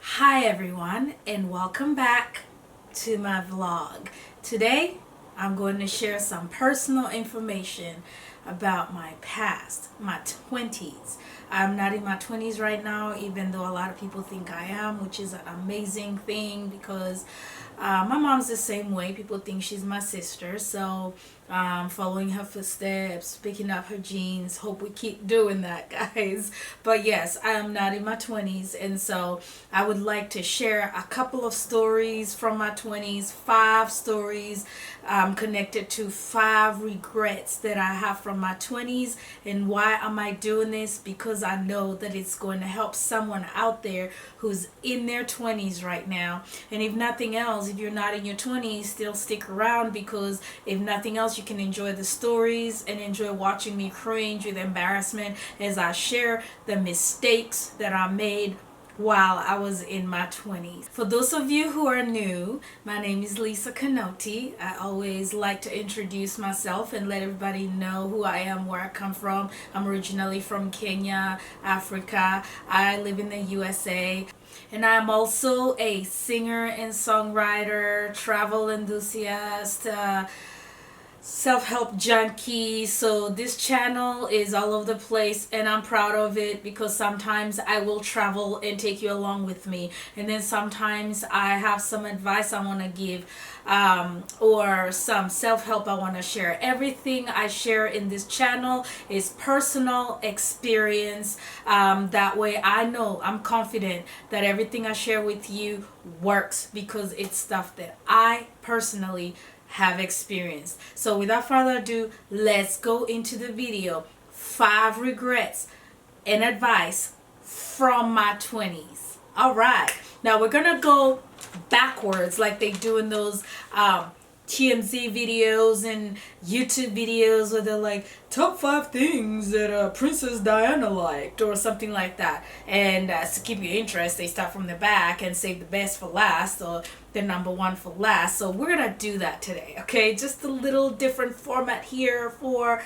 Hi everyone, and welcome back to my vlog. Today I'm going to share some personal information about my past, my 20s. I'm not in my 20s right now, even though a lot of people think I am, which is an amazing thing because my mom's the same way. People think she's my sister, so following her footsteps, picking up her genes. Hope we keep doing that, guys. But yes, I am not in my 20s, and so I would like to share a couple of stories from my 20s, 5 stories connected to 5 regrets that I have from my 20s. And why am I doing this? Because I know that it's going to help someone out there who's in their 20s right now. And if nothing else, if you're not in your 20s, still stick around, because if nothing else, you can enjoy the stories and enjoy watching me cringe with embarrassment as I share the mistakes that I made while I was in my 20s. For those of you who are new, my name is Lisa Kinoti. I always like to introduce myself and let everybody know who I am, where I come from. I'm originally from Kenya, Africa. I live in the USA. And I'm also a singer and songwriter, travel enthusiast, self-help junkie. So this channel is all over the place, and I'm proud of it because sometimes I will travel and take you along with me, and then sometimes I have some advice I want to give, or some self-help I want to share. Everything I share in this channel is personal experience. That way I know, I'm confident that everything I share with you works because it's stuff that I personally have experienced. So without further ado, let's go into the video. 5 regrets and advice from my 20s. All right, now we're gonna go backwards like they do in those TMZ videos and YouTube videos where they're like, top 5 things that Princess Diana liked or something like that. And to keep your interest, they start from the back and save the best for last, or the number 1 for last. So we're gonna do that today, okay? Just a little different format here for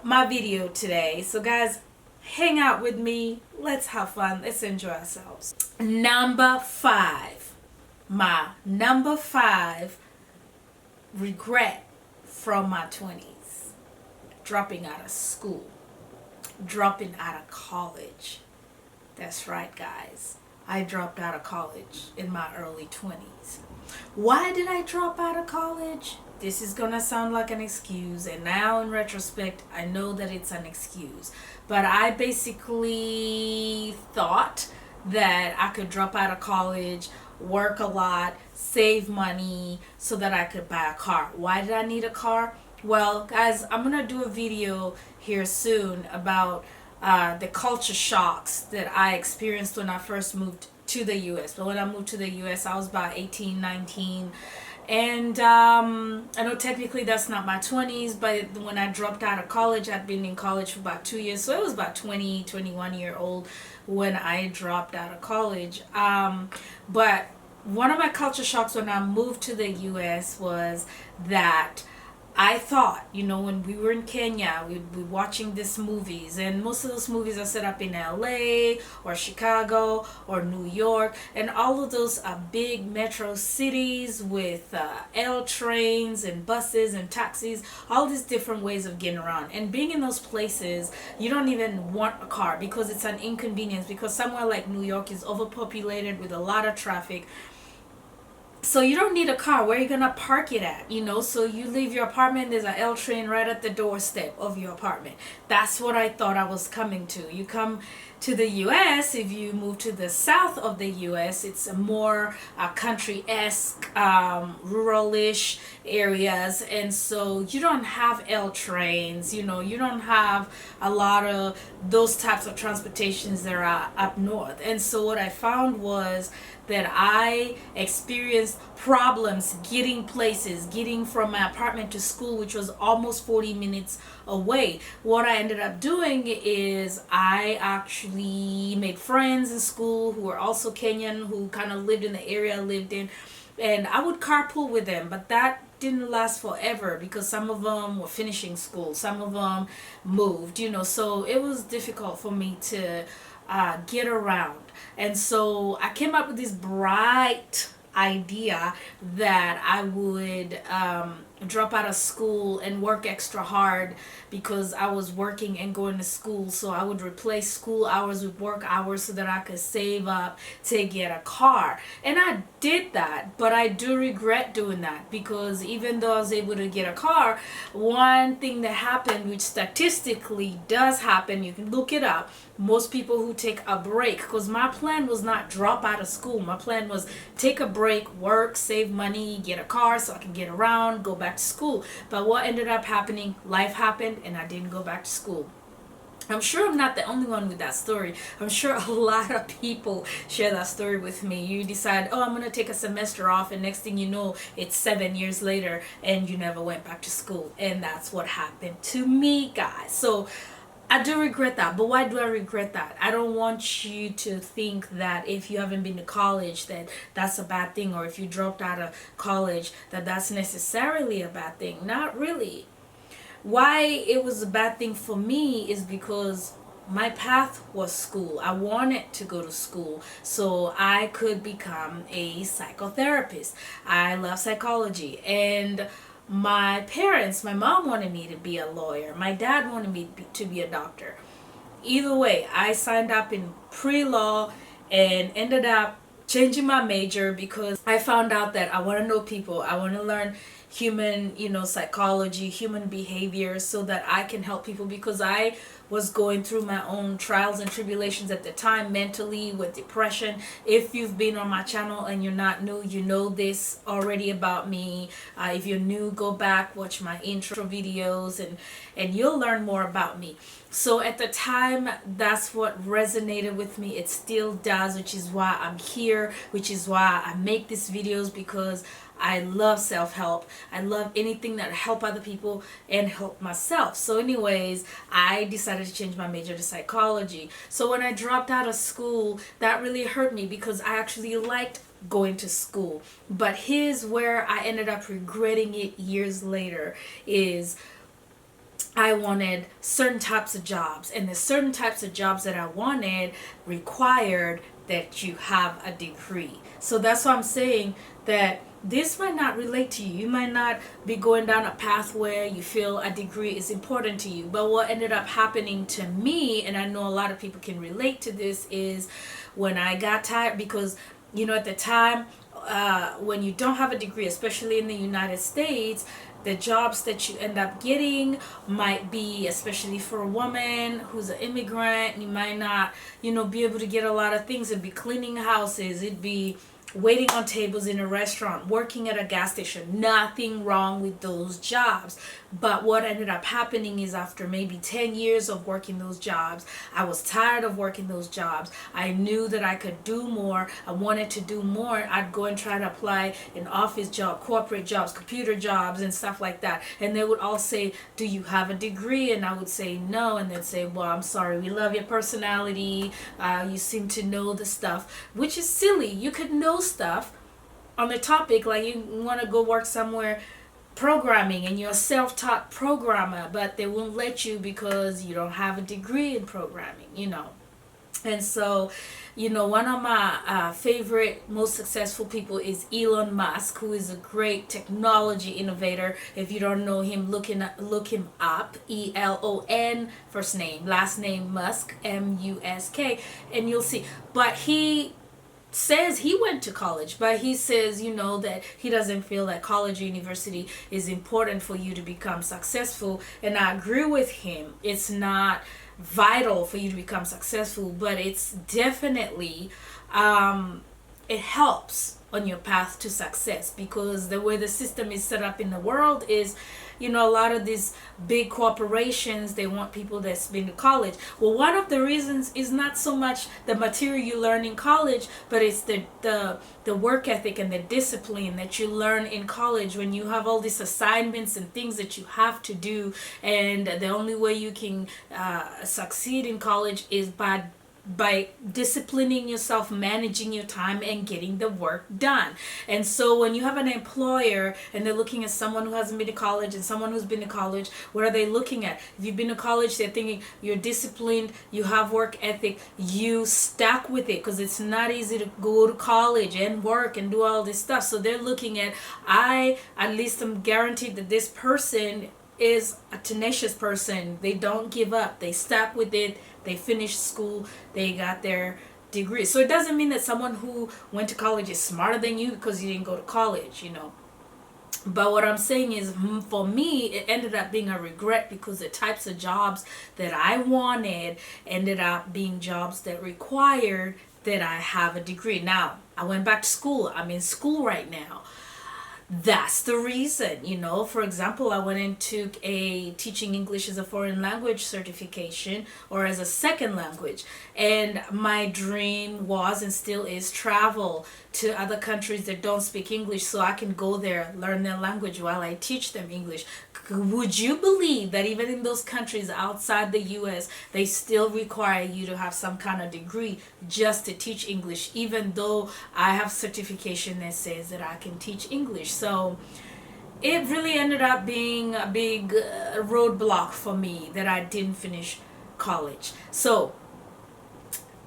my video today. So guys, hang out with me. Let's have fun. Let's enjoy ourselves. Number 5. My number 5 regret from my 20s: dropping out of school, dropping out of college. That's right, guys. I dropped out of college in my early 20s. Why did I drop out of college? This is gonna sound like an excuse, and now in retrospect, I know that it's an excuse. But I basically thought that I could drop out of college, work a lot, save money so that I could buy a car. Why did I need a car? Well, guys, I'm gonna do a video here soon about the culture shocks that I experienced when I first moved to the US. But when I moved to the US, I was about 18, 19. And I know technically that's not my 20s, but when I dropped out of college, I'd been in college for about 2 years. So it was about 20, 21-year-old when I dropped out of college. But one of my culture shocks when I moved to the US was that I thought, when we were in Kenya, we'd be watching these movies, and most of those movies are set up in LA or Chicago or New York, and all of those are big metro cities with L trains and buses and taxis, all these different ways of getting around. And being in those places, you don't even want a car because it's an inconvenience, because somewhere like New York is overpopulated with a lot of traffic. So you don't need a car. Where are you gonna park it at? So you leave your apartment, there's an L train right at the doorstep of your apartment. That's what I thought I was coming to. You come to the US, if you move to the south of the US, it's a more country-esque, rural-ish areas, and so you don't have L trains, you don't have a lot of those types of transportations that are up north. And so what I found was that I experienced problems getting places, getting from my apartment to school, which was almost 40 minutes away. What I ended up doing is I actually made friends in school who were also Kenyan, who kind of lived in the area I lived in, and I would carpool with them. But that didn't last forever because some of them were finishing school, some of them moved, so it was difficult for me to get around. And so I came up with this bright idea that I would drop out of school and work extra hard because I was working and going to school. So I would replace school hours with work hours so that I could save up to get a car. And I did that, but I do regret doing that because even though I was able to get a car, one thing that happened, which statistically does happen, you can look it up, most people who take a break, because my plan was not drop out of school. My plan was take a break, work, save money, get a car so I can get around, go back to school. But what ended up happening, life happened and I didn't go back to school. I'm sure I'm not the only one with that story. I'm sure a lot of people share that story with me. You decide, oh, I'm going to take a semester off, and next thing you know, it's 7 years later and you never went back to school. And that's what happened to me, guys. So I do regret that. But why do I regret that? I don't want you to think that if you haven't been to college that that's a bad thing, or if you dropped out of college that that's necessarily a bad thing. Not really. Why it was a bad thing for me is because my path was school. I wanted to go to school so I could become a psychotherapist. I love psychology, and my parents, my mom wanted me to be a lawyer. My dad wanted me to be a doctor. Either way, I signed up in pre-law and ended up changing my major because I found out that I want to know people. I want to learn human, psychology, human behavior, so that I can help people, because I was going through my own trials and tribulations at the time mentally with depression. If you've been on my channel and you're not new, you know this already about me. If you're new, go back, watch my intro videos, and you'll learn more about me. So at the time, that's what resonated with me. It still does, which is why I'm here, which is why I make these videos, because I love self-help. I love anything that help other people and help myself. So anyways, I decided to change my major to psychology. So when I dropped out of school, that really hurt me because I actually liked going to school. But here's where I ended up regretting it years later is I wanted certain types of jobs, and the certain types of jobs that I wanted required that you have a degree. So that's why I'm saying that this might not relate to you. You might not be going down a path where you feel a degree is important to you. But what ended up happening to me, and I know a lot of people can relate to this, is when I got tired, because at the time, when you don't have a degree, especially in the United States, the jobs that you end up getting might be, especially for a woman who's an immigrant, you might not, be able to get a lot of things. It'd be cleaning houses, it'd be waiting on tables in a restaurant, working at a gas station. Nothing wrong with those jobs. But what ended up happening is after maybe 10 years of working those jobs, I was tired of working those jobs. I knew that I could do more. I wanted to do more. I'd go and try to apply an office job, corporate jobs, computer jobs, and stuff like that. And they would all say, do you have a degree? And I would say no. And they'd say, well, I'm sorry, we love your personality. You seem to know the stuff, which is silly. You could know stuff on the topic, like you want to go work somewhere programming and you're a self-taught programmer, but they won't let you because you don't have a degree in programming. And so one of my favorite, most successful people is Elon Musk, who is a great technology innovator. If you don't know him, look him up. Elon, first name, last name Musk, Musk, and you'll see. But he says he went to college, but he says that he doesn't feel that college or university is important for you to become successful. And I agree with him. It's not vital for you to become successful, but it's definitely it helps on your path to success, because the way the system is set up in the world is a lot of these big corporations, they want people that's been to college. Well, one of the reasons is not so much the material you learn in college, but it's the work ethic and the discipline that you learn in college, when you have all these assignments and things that you have to do. And the only way you can succeed in college is by by disciplining yourself, managing your time, and getting the work done. And so when you have an employer and they're looking at someone who hasn't been to college and someone who's been to college, what are they looking at? If you've been to college, they're thinking you're disciplined, you have work ethic, you stuck with it, because it's not easy to go to college and work and do all this stuff. So they're looking at, at least I'm guaranteed that this person is a tenacious person. They don't give up. They stuck with it. They finished school. They got their degree. So it doesn't mean that someone who went to college is smarter than you because you didn't go to college, you know. But what I'm saying is, for me, it ended up being a regret, because the types of jobs that I wanted ended up being jobs that required that I have a degree. Now, I went back to school. I'm in school right now. That's the reason, you know. For example, I went and took a teaching English as a foreign language certification, or as a second language, and my dream was and still is travel to other countries that don't speak English, so I can go there, learn their language while I teach them English. Would you believe that even in those countries outside the US, they still require you to have some kind of degree just to teach English, even though I have certification that says that I can teach English? So it really ended up being a big roadblock for me that I didn't finish college. So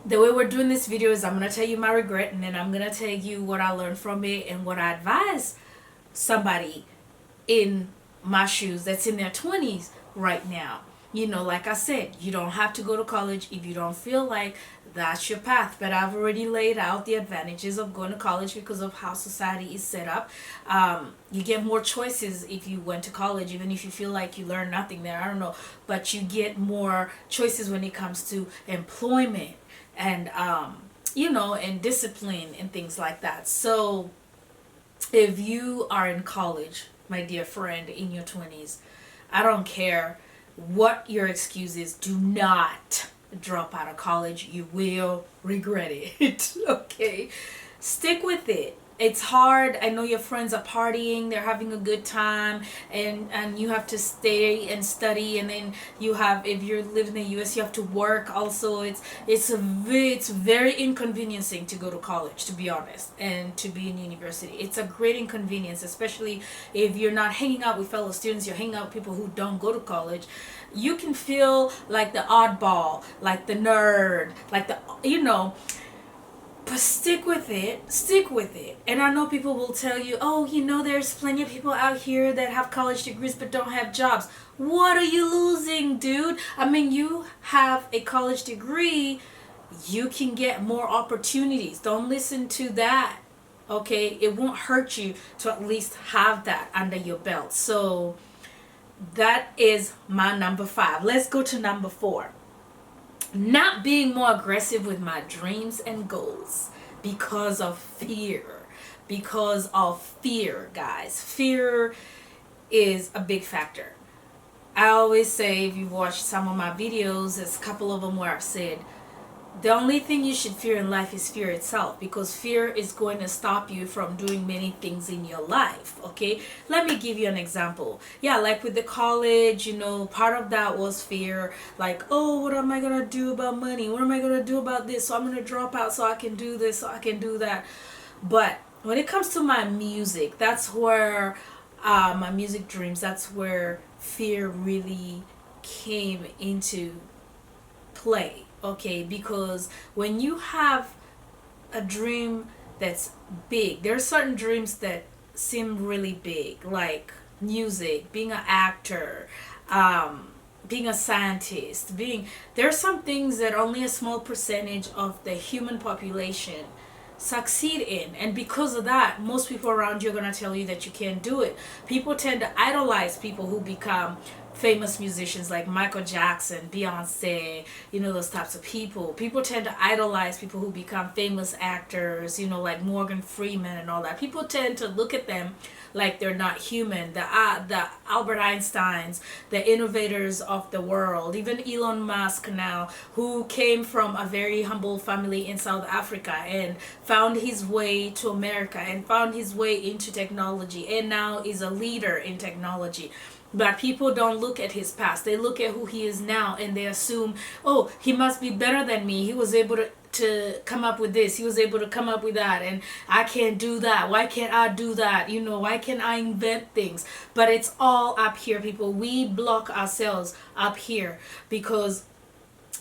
the way we're doing this video is, I'm going to tell you my regret, and then I'm going to tell you what I learned from it and what I advise somebody in my shoes that's in their 20s right now. You know, like I said, you don't have to go to college if you don't feel like that's your path. But I've already laid out the advantages of going to college because of how society is set up. You get more choices if you went to college, even if you feel like you learned nothing there. I don't know. But you get more choices when it comes to employment and, you know, and discipline and things like that. So if you are in college, my dear friend, in your 20s, I don't care what your excuse is, do not drop out of college. You will regret it. Okay? Stick with it. It's hard. I know your friends are partying, they're having a good time, and you have to stay and study, and then you have, if you live in the US, you have to work also. It's very inconveniencing to go to college, to be honest, and to be in university. It's a great inconvenience, especially if you're not hanging out with fellow students, you're hanging out with people who don't go to college. You can feel like the oddball, like the nerd, like the, you know. But stick with it. And I know people will tell you, oh, you know, there's plenty of people out here that have college degrees but don't have jobs. What are you losing, dude? I mean, you have a college degree, you can get more opportunities. Don't listen to that, okay? It won't hurt you to at least have that under your belt. So that is my number 5. Let's go to number 4. Not being more aggressive with my dreams and goals because of fear. Because of fear, guys. Fear is a big factor. I always say, if you watch some of my videos, there's a couple of them where I've said, the only thing you should fear in life is fear itself, because fear is going to stop you from doing many things in your life. Okay, let me give you an example. Yeah, like with the college, you know, part of that was fear, like, oh, what am I gonna do about money? What am I gonna do about this? So I'm gonna drop out so I can do this, so I can do that. But when it comes to my music, that's where my music dreams, that's where fear really came into play. Okay, because when you have a dream that's big, there are certain dreams that seem really big, like music, being an actor, being a scientist, there are some things that only a small percentage of the human population succeed in, and because of that, most people around you are going to tell you that you can't do it. People tend to idolize people who become famous musicians, like Michael Jackson, Beyonce, you know, those types of people. People tend to idolize people who become famous actors, you know, like Morgan Freeman and all that. People tend to look at them like they're not human. The Albert Einsteins, the innovators of the world, even Elon Musk now, who came from a very humble family in South Africa and found his way to America and found his way into technology and now is a leader in technology. But people don't look at his past. They look at who he is now and they assume, oh, he must be better than me. He was able to come up with this. He was able to come up with that. And I can't do that. Why can't I do that? You know, why can't I invent things? But it's all up here, people. We block ourselves up here because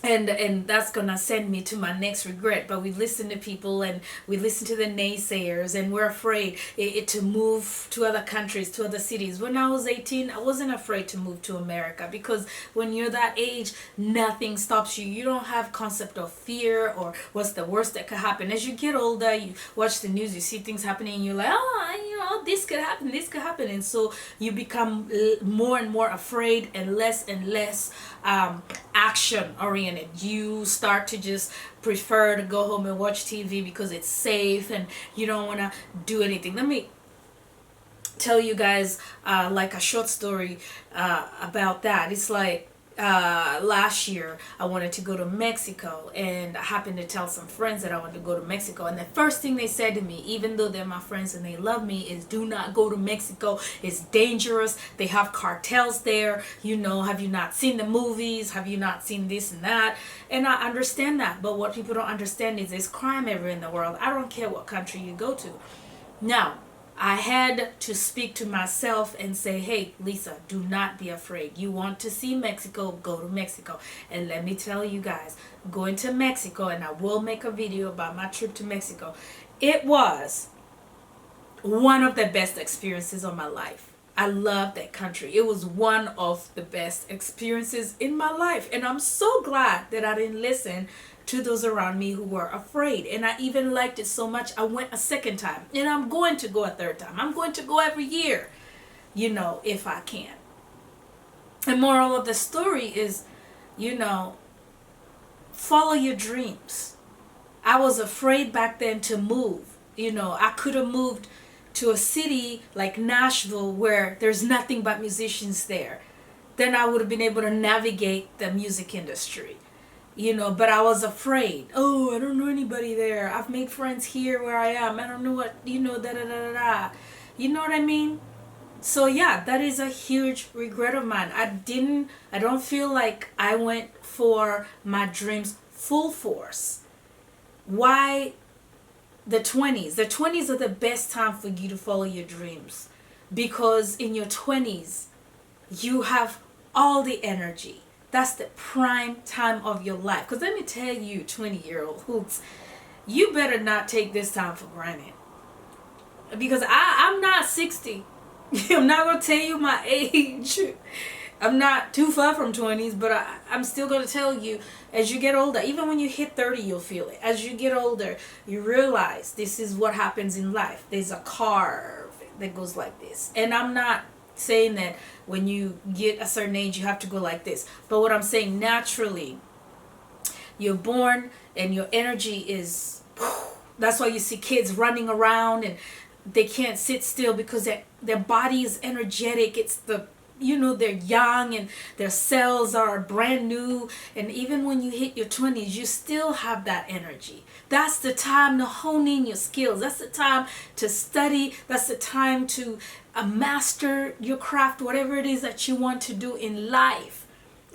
and that's gonna send me to my next regret. But we listen to people and we listen to the naysayers and we're afraid to move to other countries, to other cities. When I was 18, I wasn't afraid to move to America because when you're that age, nothing stops you. You don't have concept of fear or what's the worst that could happen. As you get older, you watch the news, you see things happening, and you're like, oh, you know, this could happen, this could happen. And so you become more and more afraid and less action oriented. You start to just prefer to go home and watch TV because it's safe and you don't want to do anything. Let me tell you guys like a short story about that. It's like last year I wanted to go to Mexico, and I happened to tell some friends that I wanted to go to Mexico, and the first thing they said to me, even though they're my friends and they love me, is do not go to Mexico. It's dangerous. They have cartels there. You know, have you not seen the movies? Have you not seen this and that? And I understand that, but what people don't understand is there's crime everywhere in the world. I don't care what country you go to. Now, I had to speak to myself and say, hey, Lisa, do not be afraid. You want to see Mexico, go to Mexico. And let me tell you guys, going to Mexico, and I will make a video about my trip to Mexico, it was one of the best experiences of my life. I love that country. It was one of the best experiences in my life. And I'm so glad that I didn't listen to those around me who were afraid. And I even liked it so much, I went a second time. And I'm going to go a third time. I'm going to go every year, you know, if I can. And moral of the story is, you know, follow your dreams. I was afraid back then to move. You know, I could have moved to a city like Nashville where there's nothing but musicians there. Then I would have been able to navigate the music industry. You know, but I was afraid. Oh, I don't know anybody there. I've made friends here where I am. I don't know what, you know, da da da da da. You know what I mean? So yeah, that is a huge regret of mine. I don't feel like I went for my dreams full force. Why the 20s? The 20s are the best time for you to follow your dreams. Because in your 20s, you have all the energy. That's the prime time of your life. Because let me tell you, 20-year-olds, you better not take this time for granted. Because I'm not 60. I'm not going to tell you my age. I'm not too far from 20s, but I'm still going to tell you, as you get older, even when you hit 30, you'll feel it. As you get older, you realize this is what happens in life. There's a curve that goes like this. And I'm not saying that when you get a certain age you have to go like this, but what I'm saying, naturally you're born and your energy is, that's why you see kids running around and they can't sit still because their body is energetic. It's the, you know, they're young and their cells are brand new. And even when you hit your 20s, you still have that energy. That's the time to hone in your skills. That's the time to study. That's the time to master your craft, whatever it is that you want to do in life.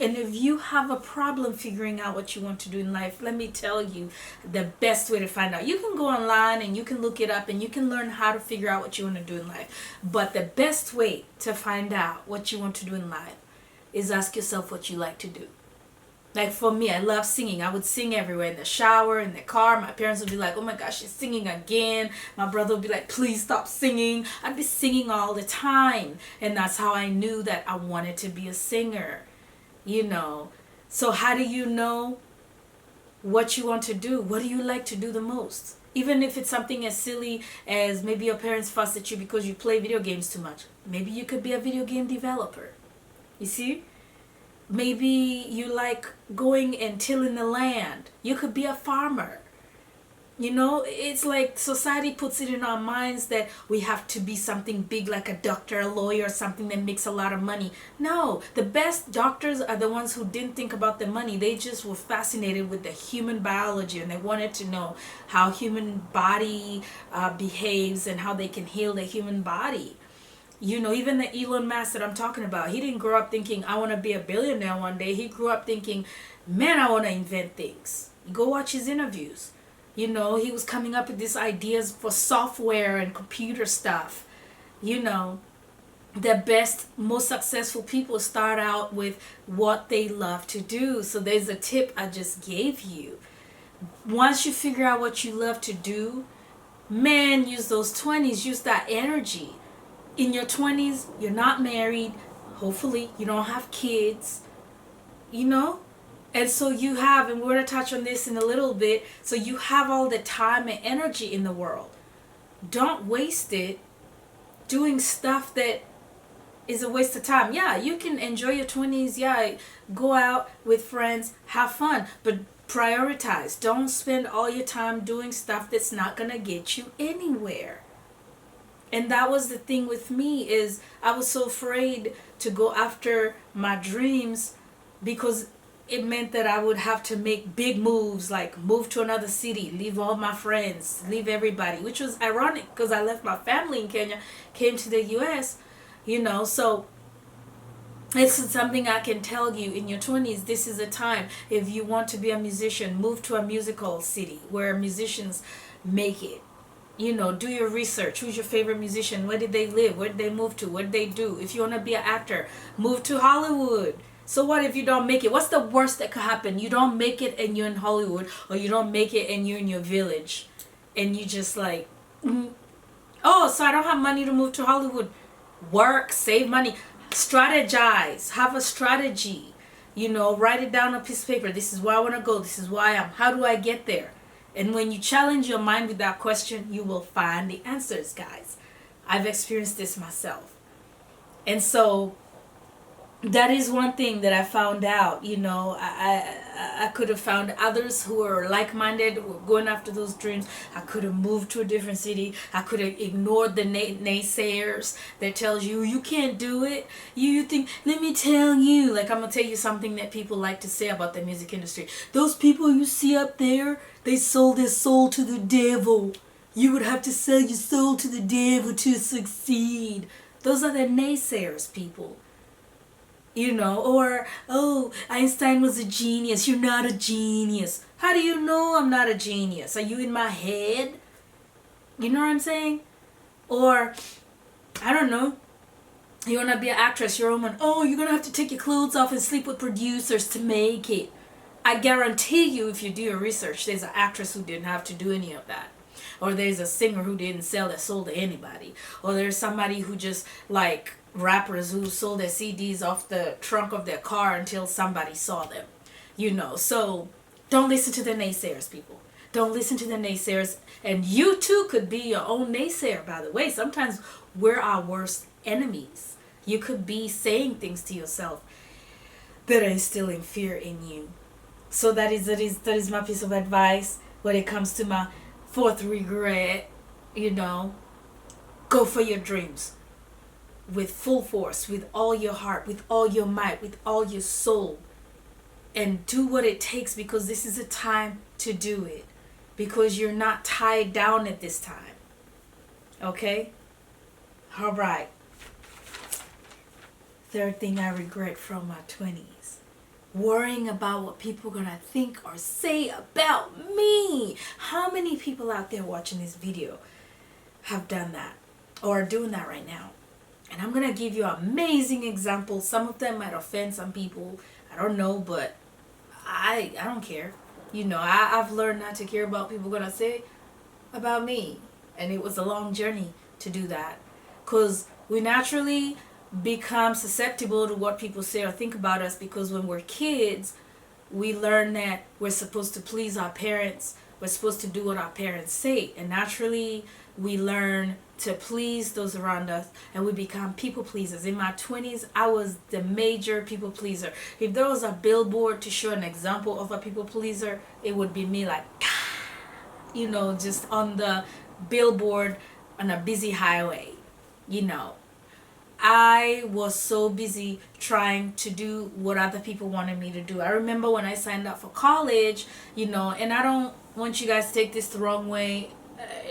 And if you have a problem figuring out what you want to do in life, let me tell you the best way to find out. You can go online and you can look it up and you can learn how to figure out what you want to do in life. But the best way to find out what you want to do in life is ask yourself what you like to do. Like for me, I love singing. I would sing everywhere, in the shower, in the car. My parents would be like, oh my gosh, she's singing again. My brother would be like, please stop singing. I'd be singing all the time. And that's how I knew that I wanted to be a singer. You know, so how do you know what you want to do? What do you like to do the most? Even if it's something as silly as maybe your parents fuss at you because you play video games too much. Maybe you could be a video game developer. You see? Maybe you like going and tilling the land. You could be a farmer. You know, it's like society puts it in our minds that we have to be something big like a doctor, a lawyer, something that makes a lot of money. No, the best doctors are the ones who didn't think about the money. They just were fascinated with the human biology and they wanted to know how human body behaves and how they can heal the human body. You know, even the Elon Musk that I'm talking about, he didn't grow up thinking, I want to be a billionaire one day. He grew up thinking, man, I want to invent things. Go watch his interviews. You know, he was coming up with these ideas for software and computer stuff. You know, the best, most successful people start out with what they love to do. So there's a tip I just gave you. Once you figure out what you love to do, man, use those 20s, use that energy. In your 20s, you're not married. Hopefully, you don't have kids. You know? And so you have, and we're going to touch on this in a little bit, so you have all the time and energy in the world. Don't waste it doing stuff that is a waste of time. Yeah, you can enjoy your 20s. Yeah, go out with friends, have fun, but prioritize. Don't spend all your time doing stuff that's not going to get you anywhere. And that was the thing with me, is I was so afraid to go after my dreams because it meant that I would have to make big moves, like move to another city, leave all my friends, leave everybody, which was ironic because I left my family in Kenya, came to the US, you know. So it's something I can tell you. In your 20s, this is a time. If you want to be a musician, move to a musical city where musicians make it. You know, do your research. Who's your favorite musician? Where did they live? Where did they move to? What did they do? If you want to be an actor, move to Hollywood. So what if you don't make it? What's the worst that could happen? You don't make it and you're in Hollywood, or you don't make it and you're in your village, and you just like, oh, so I don't have money to move to Hollywood. Work, save money, strategize, have a strategy. You know, write it down on a piece of paper. This is where I want to go. This is why I am. How do I get there? And when you challenge your mind with that question, you will find the answers, guys. I've experienced this myself. And so that is one thing that I found out. You know, I could have found others who are like-minded, who were going after those dreams. I could have moved to a different city. I could have ignored the naysayers that tells you, you can't do it. You think, let me tell you. Like, I'm going to tell you something that people like to say about the music industry. Those people you see up there, they sold their soul to the devil. You would have to sell your soul to the devil to succeed. Those are the naysayers, people. You know, or, oh, Einstein was a genius. You're not a genius. How do you know I'm not a genius? Are you in my head? You know what I'm saying? Or, I don't know. You want to be an actress, you're a woman. Oh, you're going to have to take your clothes off and sleep with producers to make it. I guarantee you, if you do your research, there's an actress who didn't have to do any of that. Or there's a singer who didn't sell their soul to anybody. Or there's somebody who just, like, rappers who sold their CDs off the trunk of their car until somebody saw them. You know, so don't listen to the naysayers, people. Don't listen to the naysayers. And you too could be your own naysayer, by the way. Sometimes we're our worst enemies. You could be saying things to yourself that are instilling fear in you. So that is my piece of advice when it comes to my fourth regret. You know, go for your dreams with full force, with all your heart, with all your might, with all your soul, and do what it takes, because this is a time to do it, because you're not tied down at this time. Okay? All right. Third thing I regret from my 20s. Worrying about what people are going to think or say about me. How many people out there watching this video have done that or are doing that right now? And I'm going to give you amazing examples. Some of them might offend some people. I don't know, but I don't care. You know, I've learned not to care about people going to say about me. And it was a long journey to do that. Because we naturally become susceptible to what people say or think about us, because when we're kids, we learn that we're supposed to please our parents. We're supposed to do what our parents say. And naturally, we learn to please those around us, and we become people pleasers. In my 20s, I was the major people pleaser. If there was a billboard to show an example of a people pleaser, it would be me, like, you know, just on the billboard on a busy highway. You know, I was so busy trying to do what other people wanted me to do. I remember when I signed up for college, you know, and I don't want you guys to take this the wrong way.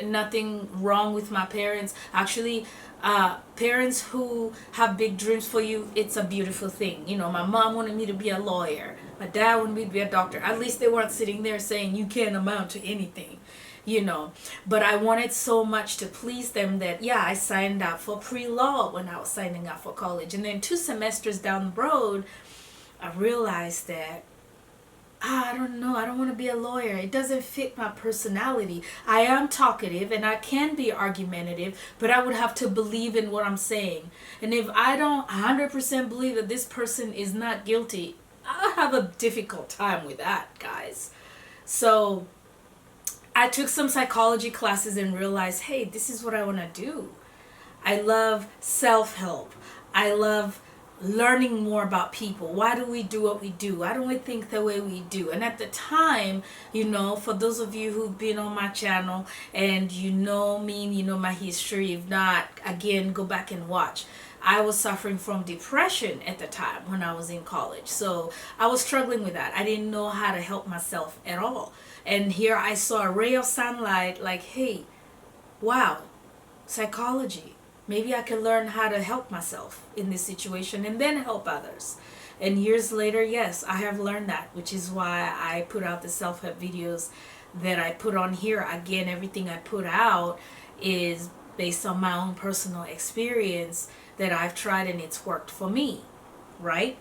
nothing wrong with my parents. Actually, parents who have big dreams for you, it's a beautiful thing. You know, my mom wanted me to be a lawyer. My dad wanted me to be a doctor. At least they weren't sitting there saying you can't amount to anything, you know. But I wanted so much to please them that, yeah, I signed up for pre-law when I was signing up for college. And then 2 semesters down the road, I realized that I don't know. I don't want to be a lawyer. It doesn't fit my personality. I am talkative and I can be argumentative, but I would have to believe in what I'm saying. And if I don't 100% believe that this person is not guilty, I have a difficult time with that, guys. So I took some psychology classes and realized, hey, this is what I want to do. I love self-help. I love learning more about people. Why do we do what we do? Why do we think the way we do? And at the time, you know, for those of you who've been on my channel and you know me, you know my history. If not, again, go back and watch. I was suffering from depression at the time when I was in college. So I was struggling with that. I didn't know how to help myself at all. And here I saw a ray of sunlight like, hey, wow, psychology. Maybe I can learn how to help myself in this situation and then help others. And years later, yes, I have learned that, which is why I put out the self-help videos that I put on here. Again, everything I put out is based on my own personal experience that I've tried and it's worked for me, right?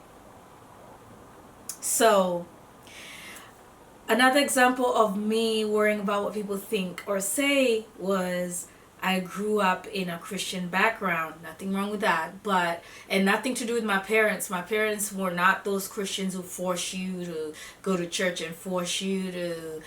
So another example of me worrying about what people think or say was I grew up in a Christian background. Nothing wrong with that, and nothing to do with my parents. My parents were not those Christians who force you to go to church and force you to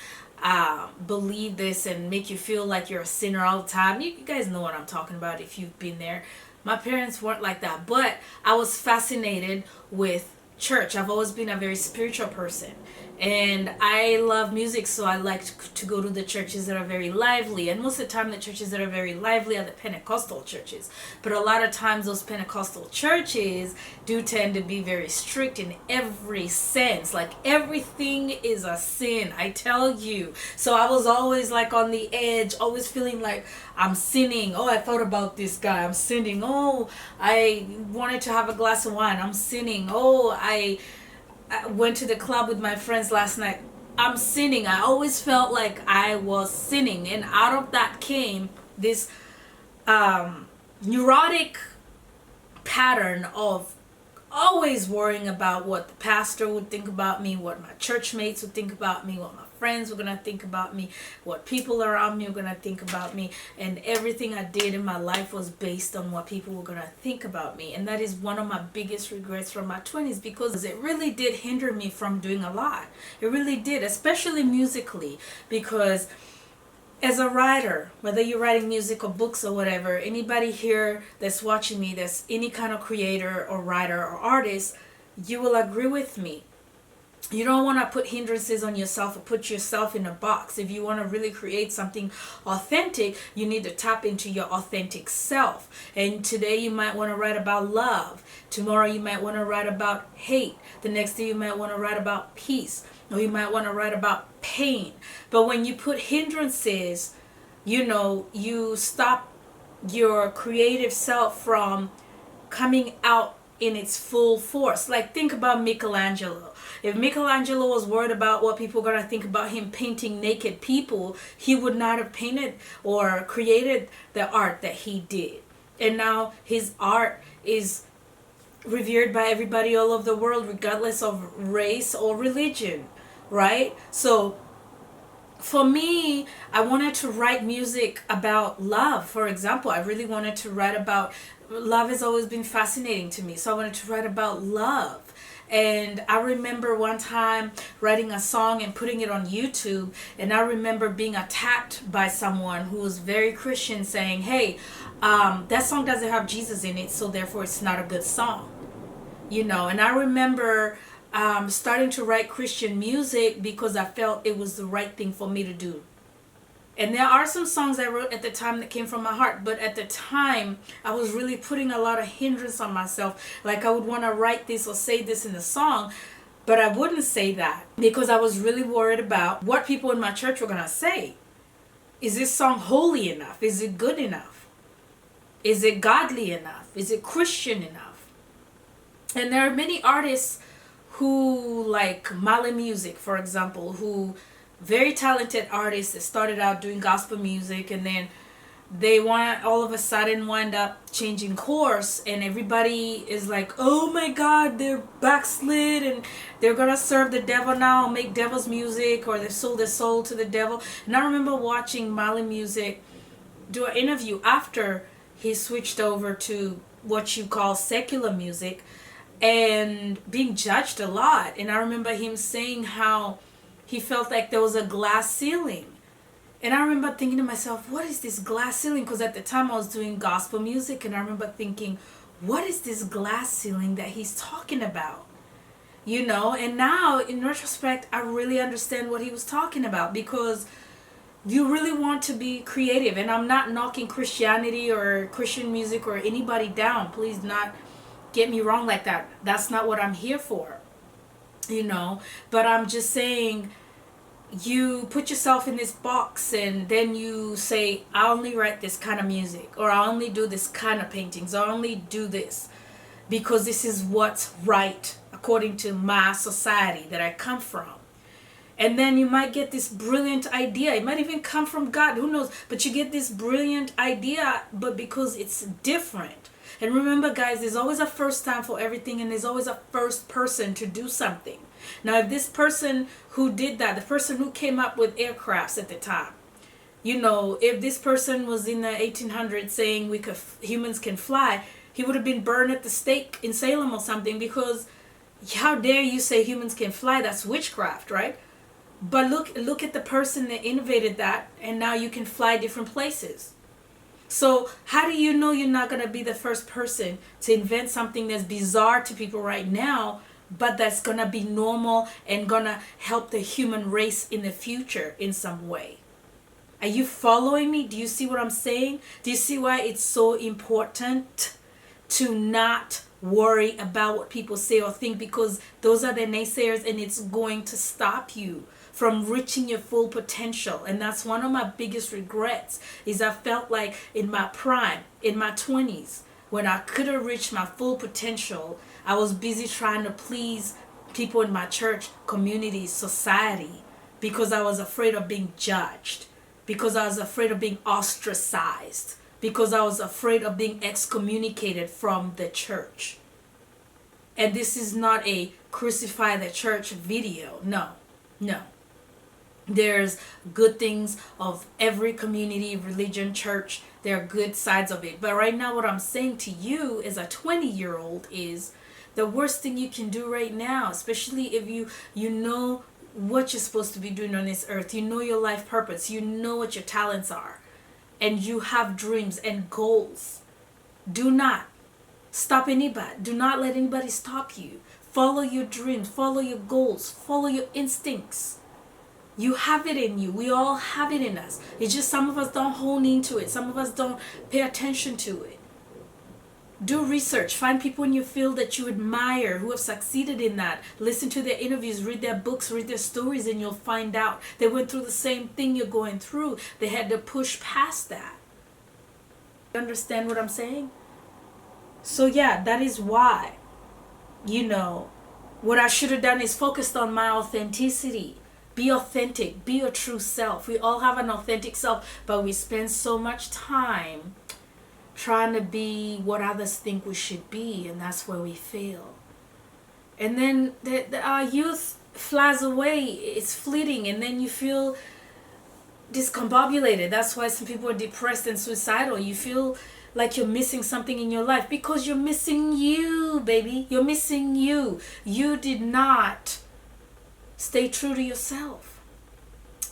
believe this and make you feel like you're a sinner all the time. You guys know what I'm talking about if you've been there. My parents weren't like that, but I was fascinated with church. I've always been a very spiritual person. And I love music, so I like to go to the churches that are very lively. And most of the time, the churches that are very lively are the Pentecostal churches. But a lot of times, those Pentecostal churches do tend to be very strict in every sense. Like, everything is a sin, I tell you. So I was always like on the edge, always feeling like I'm sinning. Oh, I thought about this guy, I'm sinning. Oh, I wanted to have a glass of wine, I'm sinning. Oh, I went to the club with my friends last night, I'm sinning. I always felt like I was sinning. And out of that came this neurotic pattern of always worrying about what the pastor would think about me, what my church mates would think about me, what my friends were going to think about me, what people around me were going to think about me. And everything I did in my life was based on what people were going to think about me. And that is one of my biggest regrets from my 20s, because it really did hinder me from doing a lot. It really did, especially musically, because as a writer, whether you're writing music or books or whatever, anybody here that's watching me that's any kind of creator or writer or artist, you will agree with me. You don't want to put hindrances on yourself or put yourself in a box. If you want to really create something authentic, you need to tap into your authentic self. And today you might want to write about love. Tomorrow you might want to write about hate. The next day you might want to write about peace. Or you might want to write about pain. But when you put hindrances, you know, you stop your creative self from coming out in its full force. Like, think about Michelangelo. If Michelangelo was worried about what people were going to think about him painting naked people, he would not have painted or created the art that he did. And now his art is revered by everybody all over the world, regardless of race or religion, right? So for me, I wanted to write music about love. For example, I really wanted to write about love. Has always been fascinating to me, so I wanted to write about love. And I remember one time writing a song and putting it on YouTube, and I remember being attacked by someone who was very Christian, saying, hey, that song doesn't have Jesus in it, so therefore it's not a good song, you know. And I remember starting to write Christian music because I felt it was the right thing for me to do. And there are some songs I wrote at the time that came from my heart, but at the time I was really putting a lot of hindrance on myself. Like, I would want to write this or say this in the song, but I wouldn't say that because I was really worried about what people in my church were going to say. Is this song holy enough? Is it good enough? Is it godly enough? Is it Christian enough? And there are many artists who, like Mali Music, for example, who very talented artists that started out doing gospel music, and then they want all of a sudden wind up changing course, and everybody is like, oh my god, they're backslid and they're gonna serve the devil now, make devil's music, or they sold their soul to the devil. And I remember watching Mali Music do an interview after he switched over to what you call secular music and being judged a lot. And I remember him saying how he felt like there was a glass ceiling. And I remember thinking to myself, what is this glass ceiling? Because at the time I was doing gospel music, and I remember thinking, what is this glass ceiling that he's talking about? You know, and now in retrospect, I really understand what he was talking about, because you really want to be creative. And I'm not knocking Christianity or Christian music or anybody down. Please not get me wrong like that. That's not what I'm here for, you know. But I'm just saying, you put yourself in this box and then you say, I only write this kind of music, or I only do this kind of paintings, or I only do this because this is what's right according to my society that I come from. And then you might get this brilliant idea. It might even come from God, who knows? But you get this brilliant idea, but because it's different. And remember, guys, there's always a first time for everything, and there's always a first person to do something. Now, if this person who did that, the person who came up with aircrafts at the time, you know, if this person was in the 1800s saying humans can fly, he would have been burned at the stake in Salem or something, because how dare you say humans can fly? That's witchcraft, right? But look at the person that innovated that, and now you can fly different places. So how do you know you're not going to be the first person to invent something that's bizarre to people right now, but that's going to be normal and going to help the human race in the future in some way? Are you following me? Do you see what I'm saying? Do you see why it's so important to not worry about what people say or think, because those are the naysayers, and it's going to stop you from reaching your full potential? And that's one of my biggest regrets, is I felt like in my prime, in my 20s, when I could have reached my full potential, I was busy trying to please people in my church, community, society, because I was afraid of being judged, because I was afraid of being ostracized, because I was afraid of being excommunicated from the church. And this is not a crucify the church video. No. There's good things of every community, religion, church. There are good sides of it. But right now, what I'm saying to you as a 20-year-old is the worst thing you can do right now, especially if you know what you're supposed to be doing on this earth. You know your life purpose. You know what your talents are. And you have dreams and goals. Do not stop anybody. Do not let anybody stop you. Follow your dreams. Follow your goals. Follow your instincts. You have it in you. We all have it in us. It's just some of us don't hone into it. Some of us don't pay attention to it. Do research. Find people in your field that you admire who have succeeded in that. Listen to their interviews, read their books, read their stories, and you'll find out they went through the same thing you're going through. They had to push past that. You understand what I'm saying? So yeah, that is why, what I should have done is focused on my authenticity. Be authentic. Be your true self. We all have an authentic self, but we spend so much time trying to be what others think we should be, and that's where we fail. And then our youth flies away. It's fleeting, and then you feel discombobulated. That's why some people are depressed and suicidal. You feel like you're missing something in your life, because you're missing you, baby. You're missing you. You did not stay true to yourself.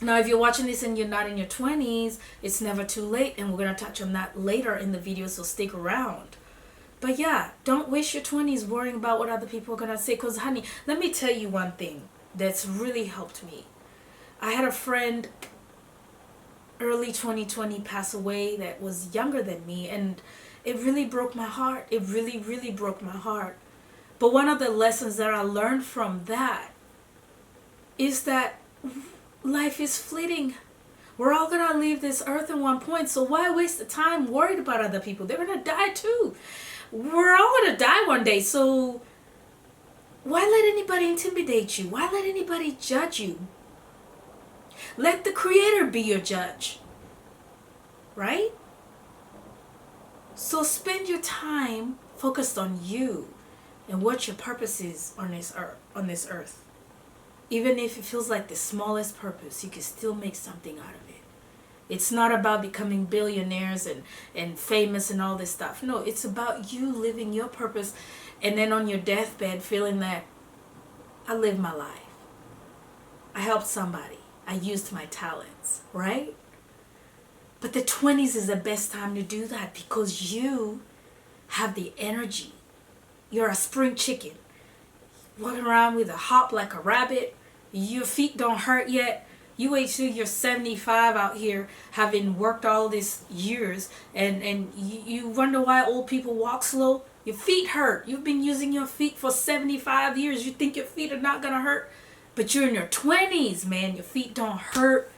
Now, if you're watching this and you're not in your 20s, it's never too late, and we're going to touch on that later in the video, so stick around. But yeah, don't waste your 20s worrying about what other people are going to say, because honey, let me tell you one thing that's really helped me. I had a friend early 2020 pass away that was younger than me, and it really broke my heart. It really, really broke my heart. But one of the lessons that I learned from that is that life is fleeting. We're all gonna leave this earth at one point, so why waste the time worried about other people? They're gonna die too. We're all gonna die one day, so why let anybody intimidate you? Why let anybody judge you? Let the Creator be your judge. Right? So spend your time focused on you and what your purpose is on this earth. Even if it feels like the smallest purpose, you can still make something out of it. It's not about becoming billionaires and famous and all this stuff. No, it's about you living your purpose, and then on your deathbed feeling that I lived my life. I helped somebody. I used my talents, right? But the 20s is the best time to do that because you have the energy. You're a spring chicken. Walking around with a hop like a rabbit. Your feet don't hurt yet. You wait till you're 75 out here having worked all these years and you wonder why old people walk slow. Your feet hurt. You've been using your feet for 75 years. You think your feet are not going to hurt? But you're in your 20s, man. Your feet don't hurt.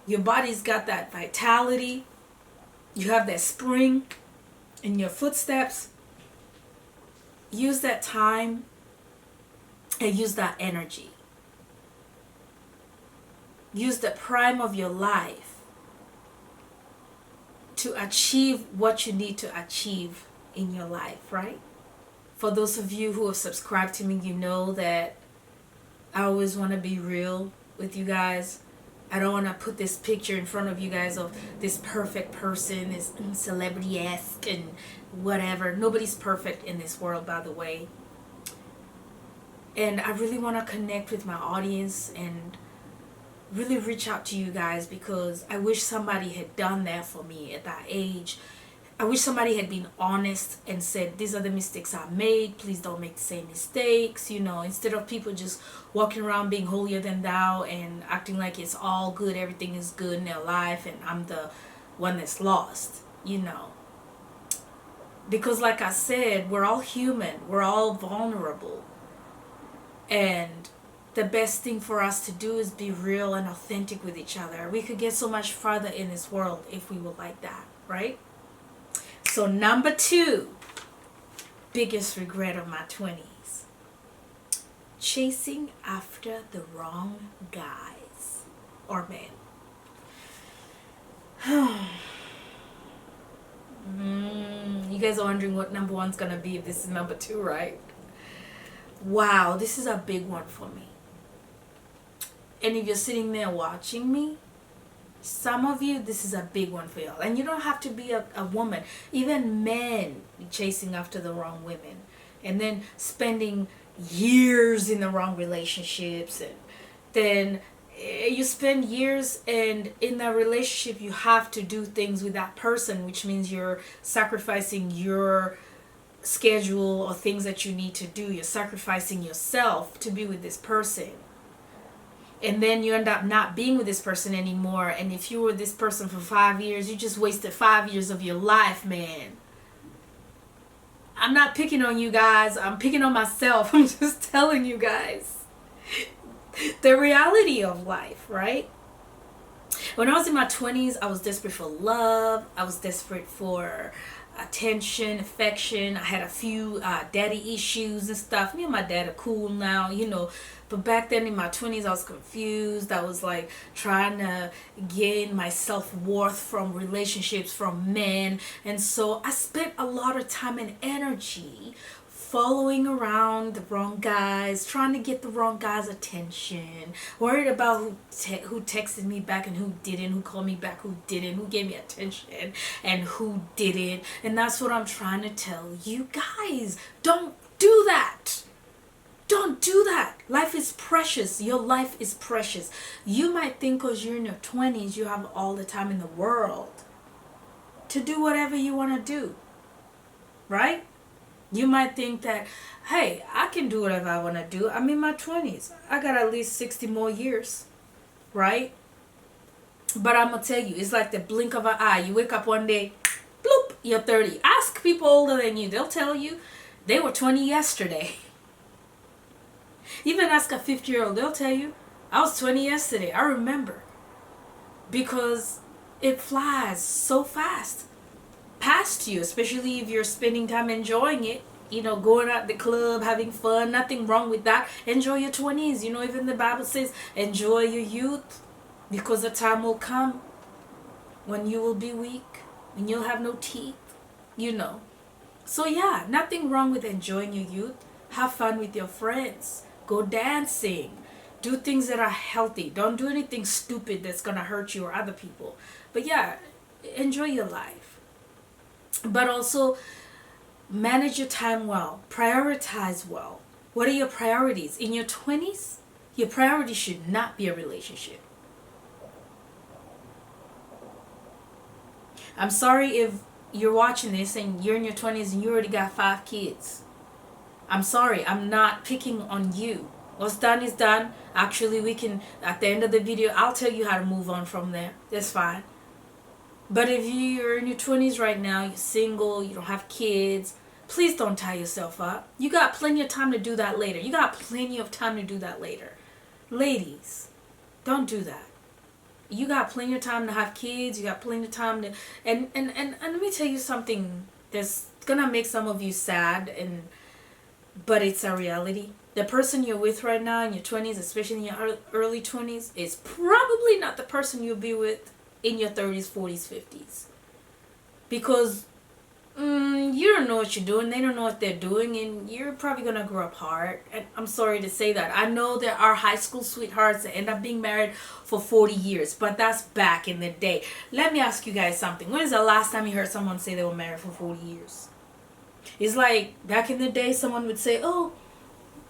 Your body's got that vitality. You have that spring in your footsteps. Use that time and use that energy. Use the prime of your life to achieve what you need to achieve in your life, right? For those of you who have subscribed to me, you know that I always want to be real with you guys. I don't want to put this picture in front of you guys of this perfect person, this celebrity-esque and whatever. Nobody's perfect in this world, by the way. And I really want to connect with my audience and really reach out to you guys because I wish somebody had done that for me at that age. I wish somebody had been honest and said, these are the mistakes I made. Please don't make the same mistakes. You know, instead of people just walking around being holier than thou and acting like it's all good, everything is good in their life, and I'm the one that's lost, you know. Because like I said, we're all human. We're all vulnerable. And the best thing for us to do is be real and authentic with each other. We could get so much farther in this world if we were like that, right? So number 2, biggest regret of my 20s. Chasing after the wrong guys or men. You guys are wondering what number 1's going to be if this is number 2, right? Wow, this is a big one for me. And if you're sitting there watching me, some of you, this is a big one for y'all. And you don't have to be a woman. Even men chasing after the wrong women. And then spending years in the wrong relationships. And then you spend years, and in that relationship you have to do things with that person, which means you're sacrificing your schedule or things that you need to do. You're sacrificing yourself to be with this person. And then you end up not being with this person anymore. And if you were with this person for 5 years, you just wasted 5 years of your life, man. I'm not picking on you guys. I'm picking on myself. I'm just telling you guys the reality of life, right? When I was in my 20s, I was desperate for love. I was desperate for attention, affection. I had a few daddy issues and stuff. Me and my dad are cool now, you know. But back then in my 20s, I was confused. I was like trying to gain my self-worth from relationships, from men. And so I spent a lot of time and energy following around the wrong guys, trying to get the wrong guys' attention, worried about who texted me back and who didn't, who called me back, who didn't, who gave me attention and who didn't. And that's what I'm trying to tell you guys. Don't do that. Don't do that. Life is precious. Your life is precious. You might think because you're in your 20s, you have all the time in the world to do whatever you want to do. Right? You might think that, hey, I can do whatever I want to do. I'm in my 20s. I got at least 60 more years. Right? But I'm going to tell you, it's like the blink of an eye. You wake up one day, bloop, you're 30. Ask people older than you. They'll tell you they were 20 yesterday. Even ask a 50-year-old, they'll tell you, I was 20 yesterday. I remember. because it flies so fast past you, especially if you're spending time enjoying it. Going out the club, having fun, nothing wrong with that. Enjoy your 20s. Even the Bible says, enjoy your youth, because the time will come when you will be weak and you'll have no teeth, So yeah, nothing wrong with enjoying your youth. Have fun with your friends. Go dancing. Do things that are healthy. Don't do anything stupid that's gonna hurt you or other people. But yeah, enjoy your life. But also manage your time well. Prioritize well. What are your priorities? In your 20s, your priority should not be a relationship. I'm sorry if you're watching this and you're in your 20s and you already got 5 kids. I'm sorry, I'm not picking on you. What's done is done. Actually, we can, at the end of the video, I'll tell you how to move on from there. That's fine. But if you're in your 20s right now, you're single, you don't have kids, please don't tie yourself up. You got plenty of time to do that later. You got plenty of time to do that later. Ladies, don't do that. You got plenty of time to have kids. You got plenty of time to... And let me tell you something that's going to make some of you sad, but it's a reality. The person you're with right now in your 20s, especially in your early 20s, is probably not the person you'll be with in your 30s, 40s, 50s. Because you don't know what you're doing. They don't know what they're doing. And you're probably going to grow apart. And I'm sorry to say that. I know there are high school sweethearts that end up being married for 40 years. But that's back in the day. Let me ask you guys something. When is the last time you heard someone say they were married for 40 years? It's like back in the day someone would say, oh,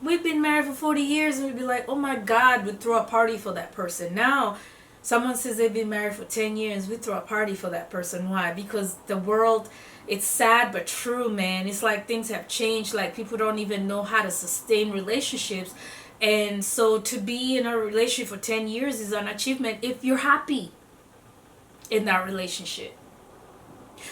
we've been married for 40 years. And we'd be like, oh my God, we'd throw a party for that person. Now, someone says they've been married for 10 years. We throw a party for that person. Why? Because the world... It's sad but true, man. It's like things have changed. Like people don't even know how to sustain relationships. And so to be in a relationship for 10 years is an achievement if you're happy in that relationship.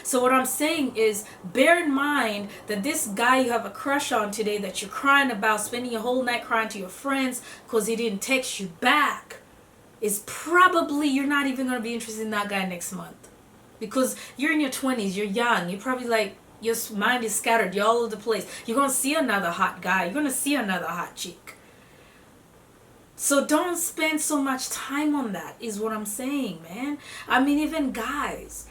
So what I'm saying is, bear in mind that this guy you have a crush on today that you're crying about, spending your whole night crying to your friends because he didn't text you back, is probably, you're not even going to be interested in that guy next month. Because you're in your 20s, you're young, you're probably like, your mind is scattered, you're all over the place. You're going to see another hot guy, you're going to see another hot chick. So don't spend so much time on that, is what I'm saying, man. I mean, even guys,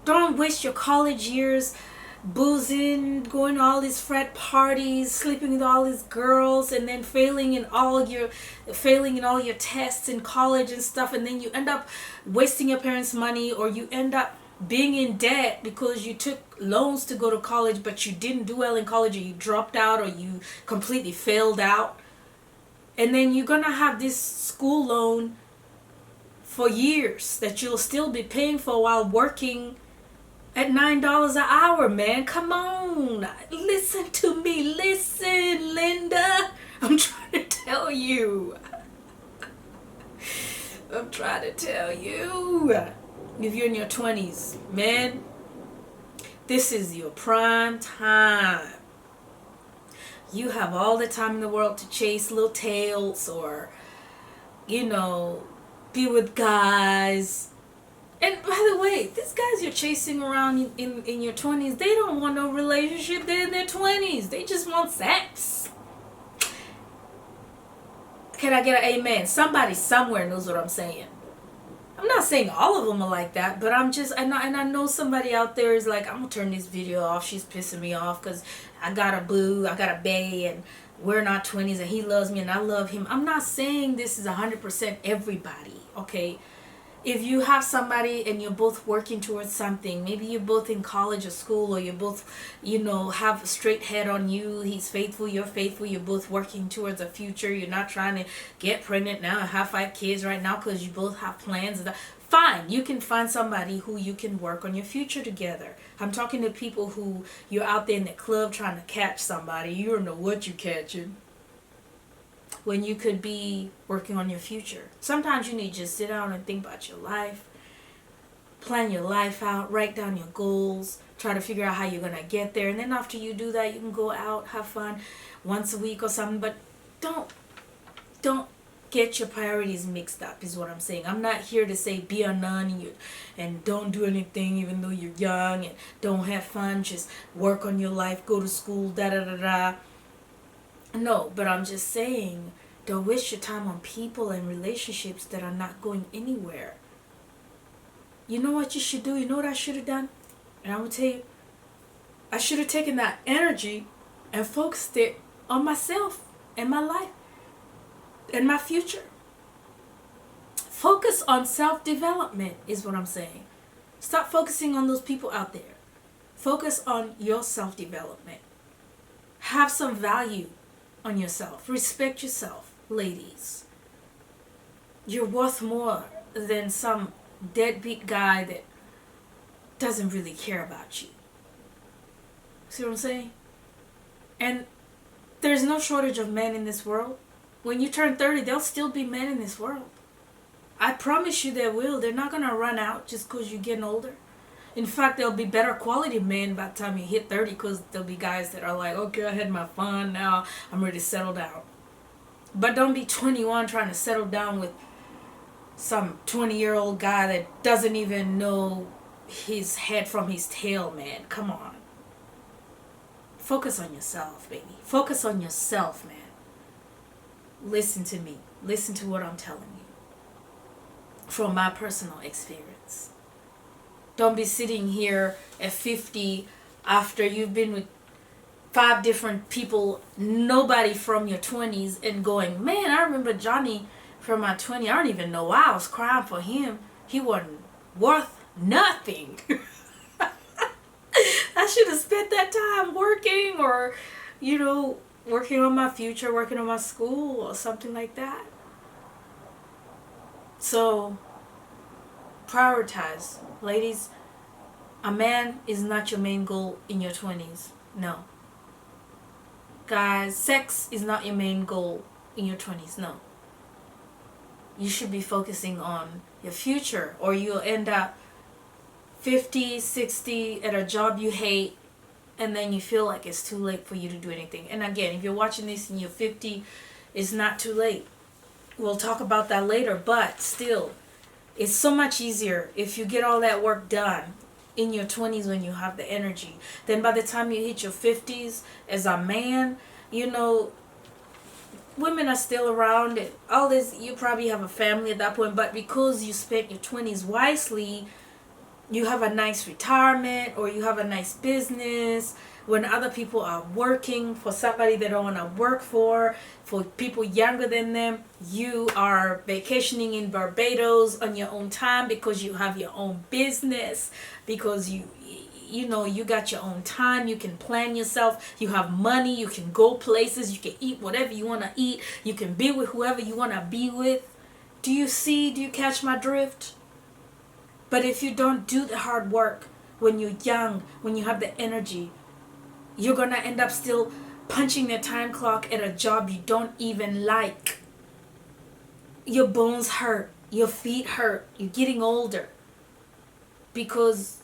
don't waste your college years boozing, going to all these frat parties, sleeping with all these girls, and then failing in all your tests in college and stuff, and then you end up wasting your parents' money, or you end up being in debt because you took loans to go to college, but you didn't do well in college, or you dropped out, or you completely failed out. And then you're gonna have this school loan for years that you'll still be paying for while working at $9 an hour, man. Come on. Listen to me. Listen, Linda. I'm trying to tell you. I'm trying to tell you. If you're in your 20s, man, this is your prime time. You have all the time in the world to chase little tails, or, be with guys. And by the way, these guys you're chasing around in your 20s, they don't want no relationship. They're in their 20s. They just want sex. Can I get an amen? Somebody somewhere knows what I'm saying. I'm not saying all of them are like that, but and I know somebody out there is like, I'm going to turn this video off. She's pissing me off because I got a boo, I got a bae, and we're not 20s, and he loves me and I love him. I'm not saying this is 100% everybody, okay? If you have somebody and you're both working towards something, maybe you're both in college or school, or you're both, have a straight head on you, he's faithful, you're faithful, you're both working towards a future, you're not trying to get pregnant now and have 5 kids right now because you both have plans. Fine, you can find somebody who you can work on your future together. I'm talking to people who you're out there in the club trying to catch somebody, you don't know what you're catching, when you could be working on your future. Sometimes you need to just sit down and think about your life, plan your life out, write down your goals, try to figure out how you're going to get there. And then after you do that, you can go out, have fun once a week or something. But don't get your priorities mixed up is what I'm saying. I'm not here to say be a nun and don't do anything even though you're young, and don't have fun, just work on your life, go to school, da da da da. No, but I'm just saying, don't waste your time on people and relationships that are not going anywhere. You know what you should do? You know what I should have done? And I'm going to tell you, I should have taken that energy and focused it on myself and my life and my future. Focus on self-development is what I'm saying. Stop focusing on those people out there. Focus on your self-development. Have some value on yourself. Respect yourself, ladies. You're worth more than some deadbeat guy that doesn't really care about you. See what I'm saying? And there's no shortage of men in this world. When you turn 30, there'll still be men in this world. I promise you there will. They're not going to run out just because you're getting older. In fact, there'll be better quality men by the time you hit 30, because there'll be guys that are like, okay, I had my fun, now I'm ready to settle down. But don't be 21 trying to settle down with some 20-year-old guy that doesn't even know his head from his tail, man. Come on. Focus on yourself, baby. Focus on yourself, man. Listen to me. Listen to what I'm telling you from my personal experience. Don't be sitting here at 50 after you've been with 5 different people, nobody from your 20s, and going, man, I remember Johnny from my 20s. I don't even know why I was crying for him. He wasn't worth nothing. I should have spent that time working, or, working on my future, working on my school, or something like that. So, prioritize. Ladies, a man is not your main goal in your 20s. No. Guys, sex is not your main goal in your 20s. No. You should be focusing on your future, or you'll end up 50, 60 at a job you hate, and then you feel like it's too late for you to do anything. And again, if you're watching this and you're 50, it's not too late. We'll talk about that later, but still, it's so much easier if you get all that work done in your 20s when you have the energy. Then by the time you hit your 50s as a man, women are still around and all this. You probably have a family at that point, but because you spent your 20s wisely, you have a nice retirement, or you have a nice business. When other people are working for somebody they don't want to work for people younger than them, you are vacationing in Barbados on your own time because you have your own business, because you got your own time. You can plan yourself. You have money. You can go places. You can eat whatever you want to eat. You can be with whoever you want to be with. Do you catch my drift? But if you don't do the hard work when you're young, when you have the energy, you're going to end up still punching the time clock at a job you don't even like. Your bones hurt. Your feet hurt. You're getting older because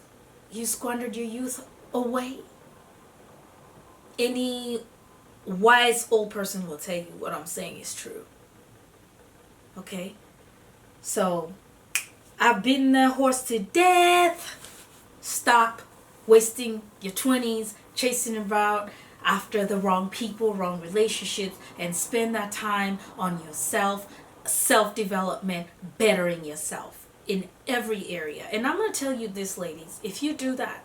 you squandered your youth away. Any wise old person will tell you what I'm saying is true. Okay? So, I've beaten that horse to death. Stop wasting your 20s chasing around after the wrong people, wrong relationships, and spend that time on yourself, self-development, bettering yourself in every area. And I'm going to tell you this, ladies, if you do that,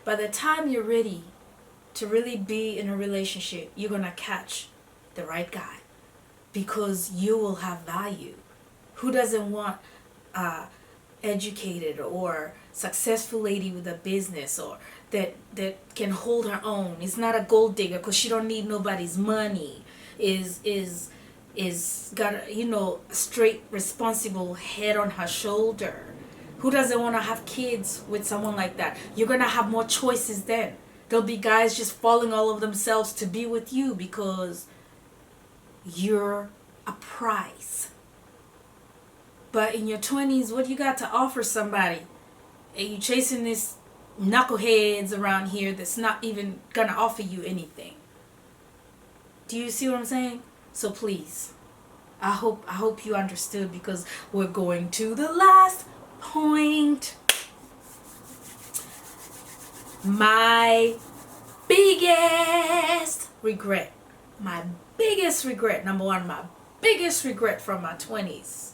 by the time you're ready to really be in a relationship, you're going to catch the right guy, because you will have value. Who doesn't want educated or successful lady with a business, or that can hold her own, is not a gold digger because she don't need nobody's money, is got a straight responsible head on her shoulder? Who doesn't want to have kids with someone like that? You're gonna have more choices then. There'll be guys just falling all over themselves to be with you because you're a prize. But in your 20s, what you got to offer somebody? Are you chasing this knuckleheads around here that's not even gonna offer you anything? Do you see what I'm saying? So please, I hope you understood, because we're going to the last point. My biggest regret. My biggest regret. Number one, my biggest regret from my 20s.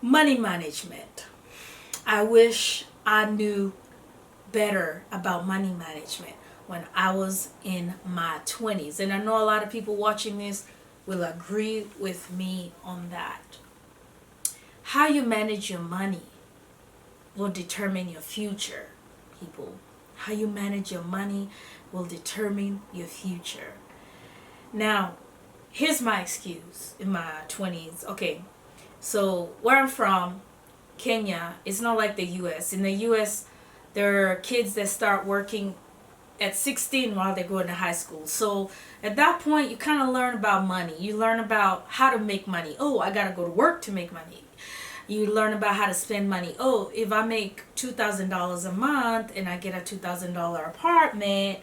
Money management. I wish I knew better about money management when I was in my 20s. And I know a lot of people watching this will agree with me on that. How you manage your money will determine your future, people. How you manage your money will determine your future. Now, here's my excuse in my 20s. Okay, so where I'm from, Kenya, it's not like the US. In the US, there are kids that start working at 16 while they're going to high school. So at that point, you kind of learn about money. You learn about how to make money. Oh, I got to go to work to make money. You learn about how to spend money. Oh, if I make $2,000 a month and I get a $2,000 apartment,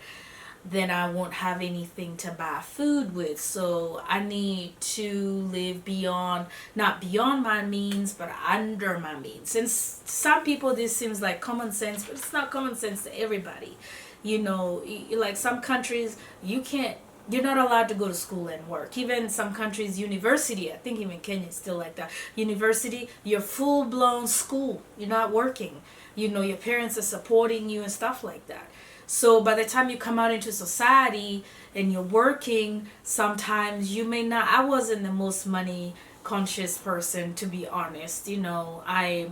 then I won't have anything to buy food with. So I need to live beyond, not beyond my means, but under my means. And some people, this seems like common sense, but it's not common sense to everybody. Like some countries, you're not allowed to go to school and work. Even some countries, university, I think even Kenya is still like that. University, you're full blown school. You're not working. Your parents are supporting you and stuff like that. So by the time you come out into society and you're working, sometimes you may not. I wasn't the most money conscious person, to be honest. I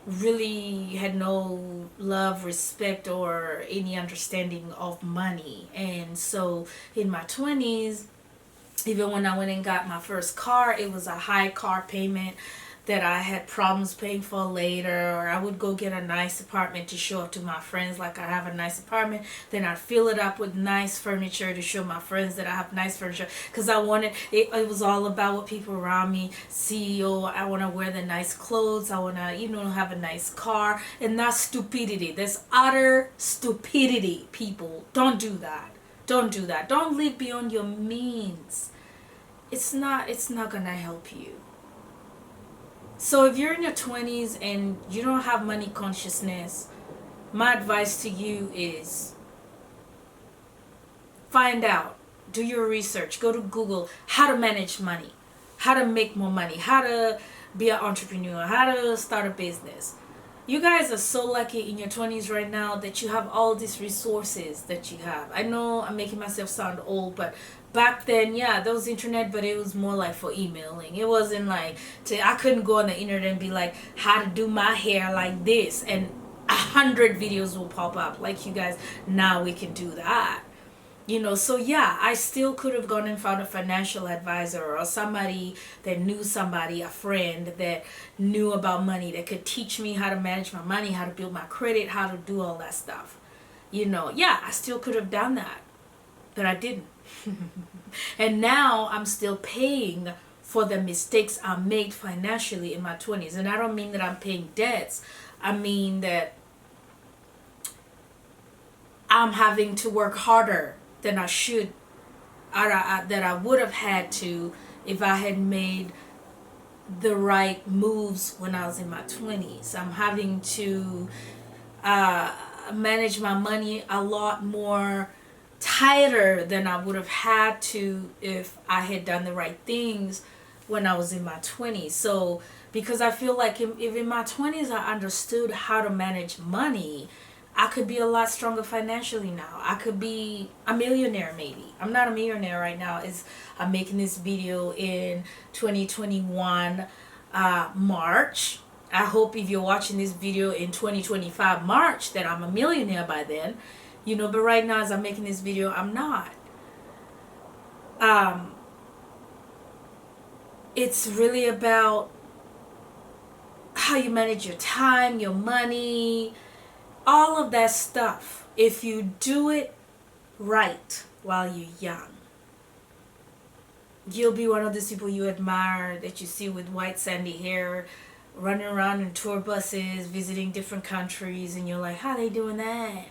really had no love, respect, or any understanding of money. And so in my 20s, even when I went and got my first car, it was a high car payment that I had problems paying for later. Or I would go get a nice apartment to show up to my friends like I have a nice apartment. Then I'd fill it up with nice furniture to show my friends that I have nice furniture, because I wanted it was all about what people around me see. Oh, I want to wear the nice clothes, I want to have a nice car. And that's stupidity. That's utter stupidity. People, don't do that. Don't live beyond your means. It's not gonna help you. So if you're in your 20s and you don't have money consciousness, my advice to you is find out, do your research, go to Google, how to manage money, how to make more money, how to be an entrepreneur, how to start a business. You guys are so lucky in your 20s right now that you have all these resources that you have. I know I'm making myself sound old, but back then, yeah, there was internet, but it was more like for emailing. It wasn't like I couldn't go on the internet and be like, how to do my hair like this, and 100 videos will pop up. Like you guys, now we can do that. So yeah, I still could have gone and found a financial advisor or somebody that knew somebody, a friend that knew about money, that could teach me how to manage my money, how to build my credit, how to do all that stuff. Yeah, I still could have done that, but I didn't. And now I'm still paying for the mistakes I made financially in my 20s. And I don't mean that I'm paying debts. I mean that I'm having to work harder than I should, or that I would have had to if I had made the right moves when I was in my 20s. I'm having to manage my money a lot more tighter than I would have had to if I had done the right things when I was in my 20s. So because I feel like if in my 20s I understood how to manage money, I could be a lot stronger financially now. I could be a millionaire maybe. I'm not a millionaire right now. I'm making this video in 2021 March. I hope if you're watching this video in 2025 March that I'm a millionaire by then. But right now as I'm making this video, I'm not. It's really about how you manage your time, your money, all of that stuff. If you do it right while you're young, you'll be one of those people you admire, that you see with white sandy hair, running around in tour buses, visiting different countries, and you're like, how they doing that?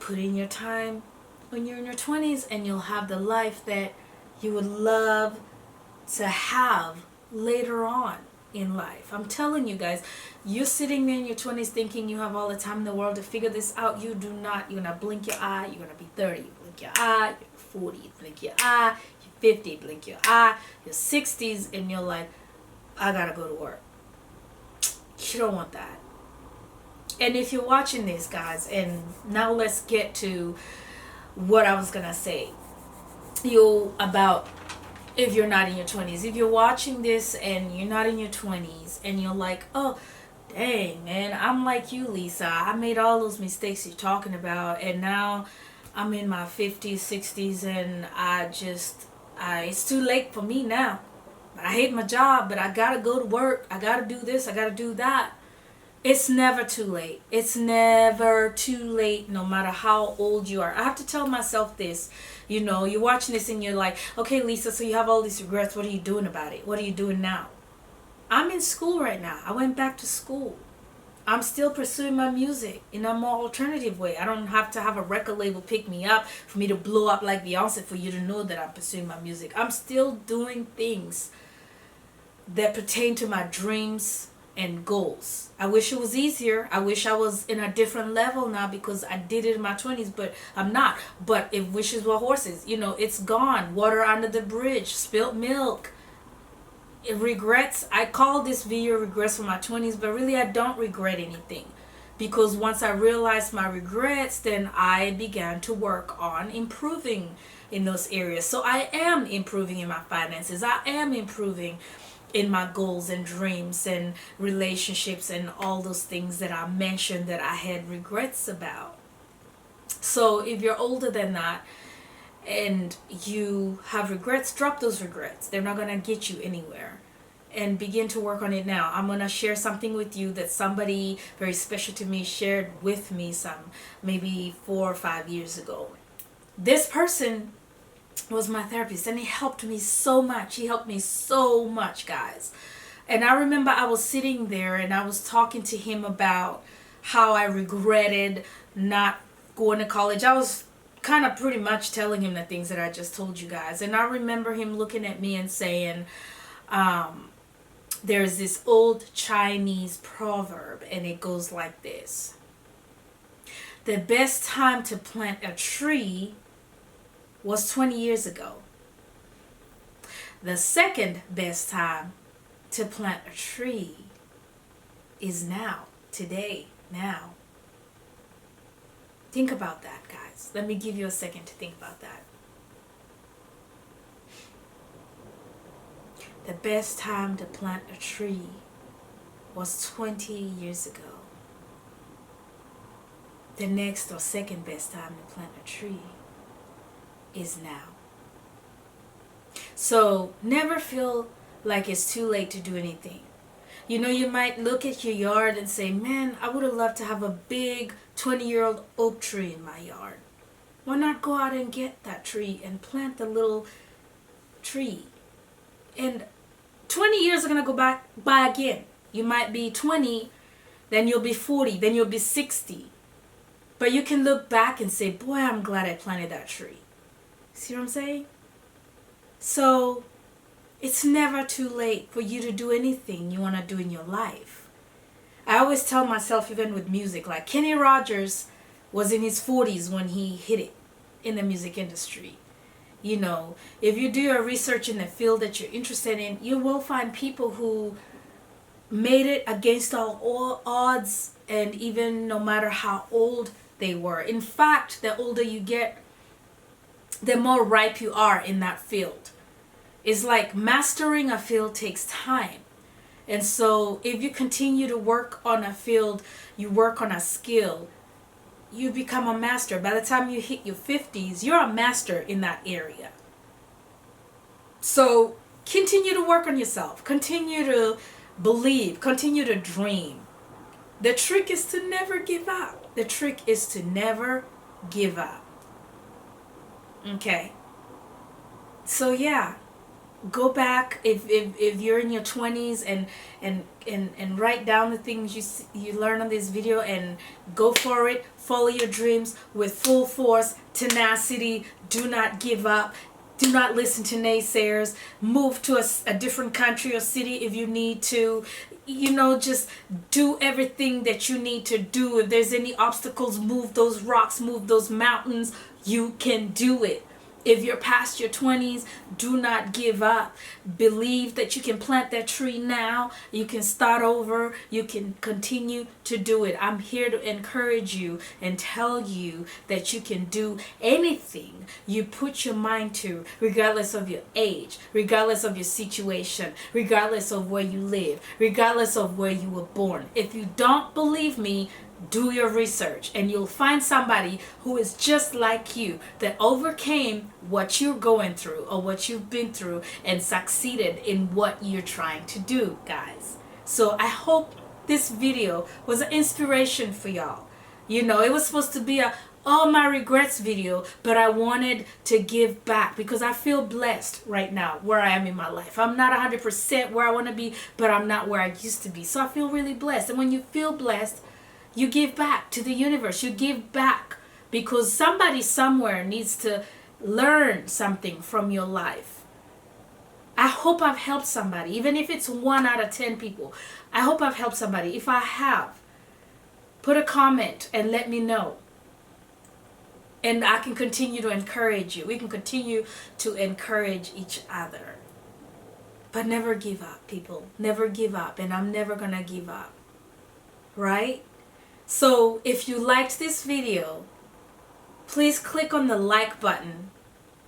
Put in your time when you're in your 20s and you'll have the life that you would love to have later on in life. I'm telling you guys, you're sitting there in your 20s thinking you have all the time in the world to figure this out. You do not. You're going to blink your eye. You're going to be 30. You blink your eye. You're 40. You blink your eye. You're 50. Blink your eye. You're 60s and you're like, I got to go to work. You don't want that. And if you're watching this, guys, and now let's get to what I was going to say. About if you're not in your 20s. If you're watching this and you're not in your 20s and you're like, oh, dang, man, I'm like you, Lisa. I made all those mistakes you're talking about, and now I'm in my 50s, 60s, and it's too late for me now. I hate my job, but I gotta go to work. I gotta do this. I gotta do that. It's never too late. It's never too late, no matter how old you are. I have to tell myself this. You're watching this and you're like, okay, Lisa, so you have all these regrets. What are you doing about it? What are you doing now? I'm in school right now. I went back to school. I'm still pursuing my music in a more alternative way. I don't have to have a record label pick me up for me to blow up like Beyonce for you to know that I'm pursuing my music. I'm still doing things that pertain to my dreams and goals. I wish it was easier. I wish I was in a different level now because I did it in my 20s, but I'm not. But if wishes were horses, it's gone. Water under the bridge, spilt milk. Regrets. I call this video regrets from my 20s, but really I don't regret anything, because once I realized my regrets, then I began to work on improving in those areas. So I am improving in my finances. I am improving in my goals and dreams and relationships and all those things that I mentioned that I had regrets about. So if you're older than that and you have regrets, drop those regrets. They're not going to get you anywhere. And begin to work on it now. I'm going to share something with you that somebody very special to me shared with me maybe 4 or 5 years ago. This person was my therapist, and he helped me so much. He helped me so much, guys. And I remember I was sitting there and I was talking to him about how I regretted not going to college. I was kind of pretty much telling him the things that I just told you guys. And I remember him looking at me and saying, there's this old Chinese proverb, and it goes like this: the best time to plant a tree was 20 years ago. The second best time to plant a tree is now, today, now. Think about that, guys. Let me give you a second to think about that. The best time to plant a tree was 20 years ago. The next or second best time to plant a tree is now. So never feel like it's too late to do anything. You might look at your yard and say, man, I would have loved to have a big 20-year-old oak tree in my yard. Why not go out and get that tree and plant the little tree? And 20 years are going to go by again. You might be 20, then you'll be 40, then you'll be 60. But you can look back and say, boy, I'm glad I planted that tree. See what I'm saying? So it's never too late for you to do anything you want to do in your life. I always tell myself, even with music, like Kenny Rogers was in his 40s when he hit it in the music industry. If you do your research in the field that you're interested in, you will find people who made it against all odds, and even no matter how old they were. In fact, the older you get, the more ripe you are in that field. It's like mastering a field takes time. And so if you continue to work on a field, you work on a skill, you become a master. By the time you hit your 50s, you're a master in that area. So continue to work on yourself. Continue to believe. Continue to dream. The trick is to never give up. The trick is to never give up. Okay. So yeah, go back if you're in your 20s and write down the things you learn on this video and go for it. Follow your dreams with full force, tenacity. Do not give up. Do not listen to naysayers. Move to a different country or city if you need to. You know, just do everything that you need to do. If there's any obstacles, move those rocks, move those mountains. You can do it. If you're past your 20s, do not give up. Believe that you can plant that tree now. You can start over. You can continue to do it. I'm here to encourage you and tell you that you can do anything you put your mind to, regardless of your age, regardless of your situation, regardless of where you live, regardless of where you were born. If you don't believe me, do your research and you'll find somebody who is just like you that overcame what you're going through or what you've been through and succeeded in what you're trying to do, guys. So I hope this video was an inspiration for y'all. You know, it was supposed to be a all my regrets video, but I wanted to give back because I feel blessed right now where I am in my life. I'm not 100% where I want to be, but I'm not where I used to be. So I feel really blessed. And when you feel blessed, you give back to the universe. You give back because somebody somewhere needs to learn something from your life. I hope I've helped somebody, even if it's 1 out of 10 people. I hope I've helped somebody. If I have, put a comment and let me know. And I can continue to encourage you. We can continue to encourage each other. But never give up, people. Never give up. And I'm never going to give up. Right? So if you liked this video, please click on the like button,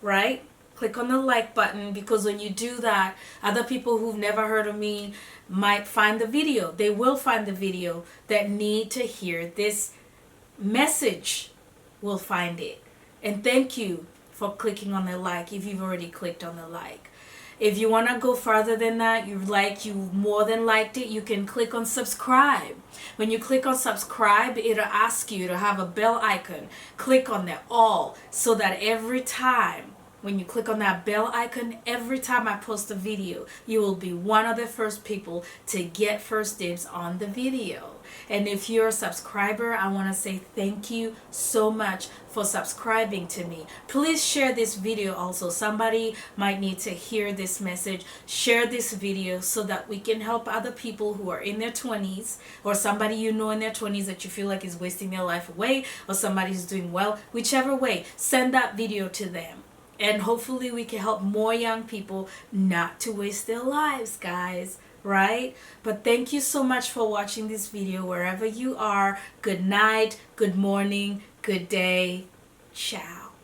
right? Click on the like button because when you do that, other people who've never heard of me might find the video. They will find the video that need to hear this message will find it. And thank you for clicking on the like if you've already clicked on the like. If you want to go further than that, you more than liked it, you can click on subscribe. When you click on subscribe, it'll ask you to have a bell icon. Click on that all so that every time when you click on that bell icon, every time I post a video, you will be one of the first people to get first dibs on the video. And if you're a subscriber, I want to say thank you so much for subscribing to me. Please share this video also. Somebody might need to hear this message. Share this video so that we can help other people who are in their 20s or somebody you know in their 20s that you feel like is wasting their life away or somebody who's doing well. Whichever way, send that video to them. And hopefully we can help more young people not to waste their lives, guys. Right? But thank you so much for watching this video wherever you are. Good night, good morning, good day. Ciao.